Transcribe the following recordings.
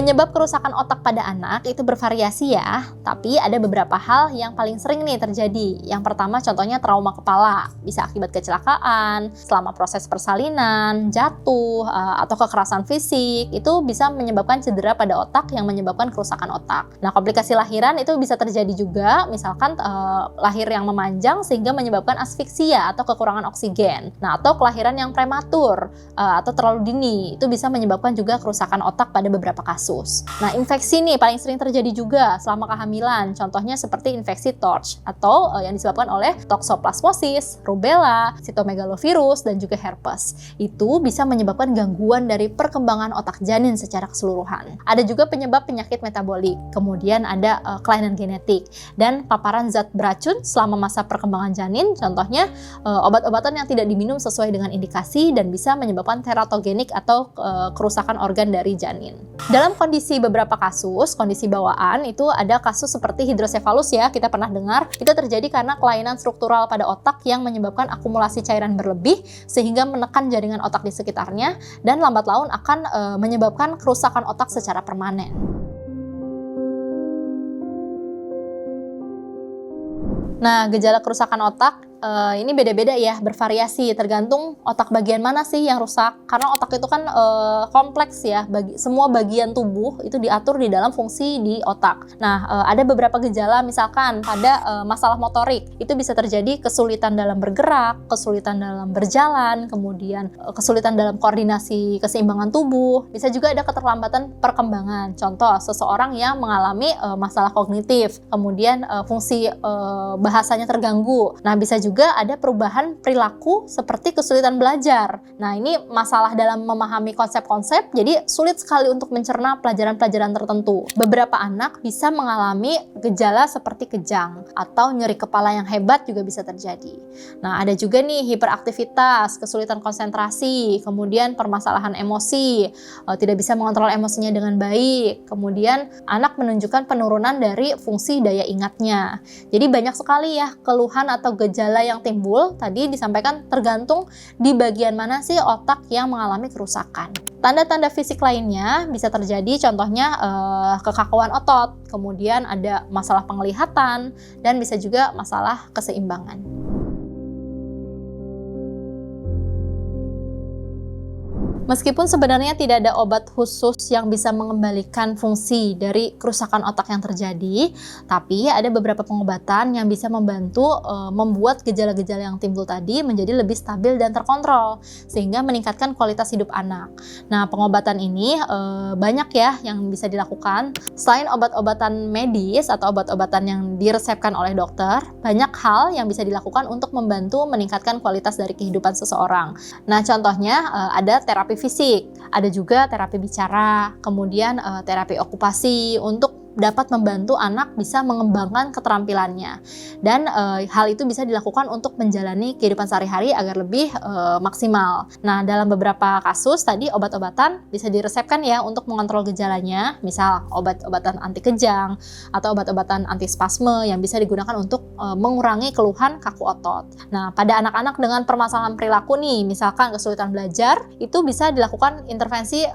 Penyebab kerusakan otak pada anak itu bervariasi ya, tapi ada beberapa hal yang paling sering nih terjadi. Yang pertama contohnya trauma kepala, bisa akibat kecelakaan, selama proses persalinan, jatuh, atau kekerasan fisik, itu bisa menyebabkan cedera pada otak yang menyebabkan kerusakan otak. Nah, komplikasi lahiran itu bisa terjadi juga, misalkan lahir yang memanjang sehingga menyebabkan asfiksia atau kekurangan oksigen. Nah, atau kelahiran yang prematur atau terlalu dini, itu bisa menyebabkan juga kerusakan otak pada beberapa kasus. Nah, infeksi nih paling sering terjadi juga selama kehamilan. Contohnya seperti infeksi TORCH atau yang disebabkan oleh toxoplasmosis, rubella, sitomegalovirus, dan juga herpes. Itu bisa menyebabkan gangguan dari perkembangan otak janin secara keseluruhan. Ada juga penyebab penyakit metabolik, kemudian ada kelainan genetik, dan paparan zat beracun selama masa perkembangan janin. Contohnya obat-obatan yang tidak diminum sesuai dengan indikasi dan bisa menyebabkan teratogenik atau kerusakan organ dari janin. Dalam kondisi beberapa kasus, kondisi bawaan itu ada kasus seperti hidrosefalus ya, kita pernah dengar. Itu terjadi karena kelainan struktural pada otak yang menyebabkan akumulasi cairan berlebih sehingga menekan jaringan otak di sekitarnya dan lambat laun akan menyebabkan kerusakan otak secara permanen. Nah, gejala kerusakan otak ini beda-beda ya, bervariasi tergantung otak bagian mana sih yang rusak. Karena otak itu kan kompleks ya, semua bagian tubuh itu diatur di dalam fungsi di otak. Nah, ada beberapa gejala misalkan pada masalah motorik, itu bisa terjadi kesulitan dalam bergerak, kesulitan dalam berjalan, kemudian kesulitan dalam koordinasi keseimbangan tubuh. Bisa juga ada keterlambatan perkembangan. Contoh, seseorang yang mengalami masalah kognitif, kemudian fungsi bahasanya terganggu. Nah, bisa juga ada perubahan perilaku seperti kesulitan belajar. Nah, ini masalah dalam memahami konsep-konsep, jadi sulit sekali untuk mencerna pelajaran-pelajaran tertentu. Beberapa anak bisa mengalami gejala seperti kejang atau nyeri kepala yang hebat juga bisa terjadi. Nah, ada juga nih hiperaktivitas, kesulitan konsentrasi, kemudian permasalahan emosi, tidak bisa mengontrol emosinya dengan baik, kemudian anak menunjukkan penurunan dari fungsi daya ingatnya. Jadi banyak sekali ya keluhan atau gejala yang timbul, tadi disampaikan tergantung di bagian mana sih otak yang mengalami kerusakan. Tanda-tanda fisik lainnya bisa terjadi, contohnya kekakuan otot, kemudian ada masalah penglihatan, dan bisa juga masalah keseimbangan. Meskipun sebenarnya tidak ada obat khusus yang bisa mengembalikan fungsi dari kerusakan otak yang terjadi, tapi ada beberapa pengobatan yang bisa membantu membuat gejala-gejala yang timbul tadi menjadi lebih stabil dan terkontrol, sehingga meningkatkan kualitas hidup anak. Nah, pengobatan ini banyak ya yang bisa dilakukan. Selain obat-obatan medis atau obat-obatan yang diresepkan oleh dokter, banyak hal yang bisa dilakukan untuk membantu meningkatkan kualitas dari kehidupan seseorang. Nah, contohnya ada terapi fisik, ada juga terapi bicara, kemudian terapi okupasi untuk dapat membantu anak bisa mengembangkan keterampilannya. Dan hal itu bisa dilakukan untuk menjalani kehidupan sehari-hari agar lebih maksimal. Nah, dalam beberapa kasus tadi obat-obatan bisa diresepkan ya untuk mengontrol gejalanya, misal obat-obatan anti kejang atau obat-obatan anti spasme yang bisa digunakan untuk mengurangi keluhan kaku otot. Nah, pada anak-anak dengan permasalahan perilaku nih, misalkan kesulitan belajar, itu bisa dilakukan intervensi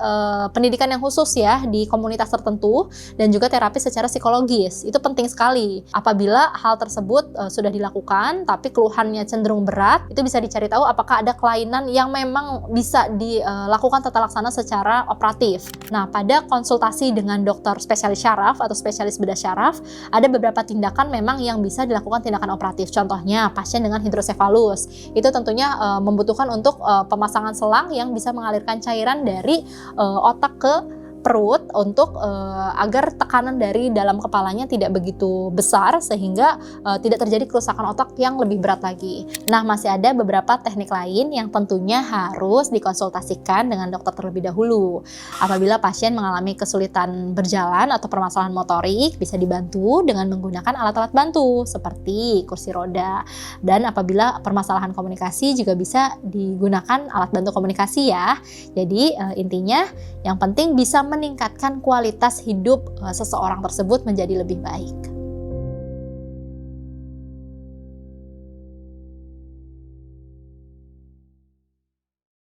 pendidikan yang khusus ya di komunitas tertentu dan juga terapi secara psikologis. Itu penting sekali. Apabila hal tersebut sudah dilakukan tapi keluhannya cenderung berat, itu bisa dicari tahu apakah ada kelainan yang memang bisa dilakukan tata laksana secara operatif. Nah, pada konsultasi dengan dokter spesialis syaraf atau spesialis bedah syaraf, ada beberapa tindakan memang yang bisa dilakukan tindakan operatif. Contohnya, pasien dengan hidrosefalus. Itu tentunya membutuhkan untuk pemasangan selang yang bisa mengalirkan cairan dari otak ke perut untuk agar tekanan dari dalam kepalanya tidak begitu besar sehingga tidak terjadi kerusakan otak yang lebih berat lagi. Nah, masih ada beberapa teknik lain yang tentunya harus dikonsultasikan dengan dokter terlebih dahulu. Apabila pasien mengalami kesulitan berjalan atau permasalahan motorik, bisa dibantu dengan menggunakan alat-alat bantu seperti kursi roda. Dan apabila permasalahan komunikasi juga bisa digunakan alat bantu komunikasi ya. Jadi intinya yang penting bisa meningkatkan kualitas hidup seseorang tersebut menjadi lebih baik.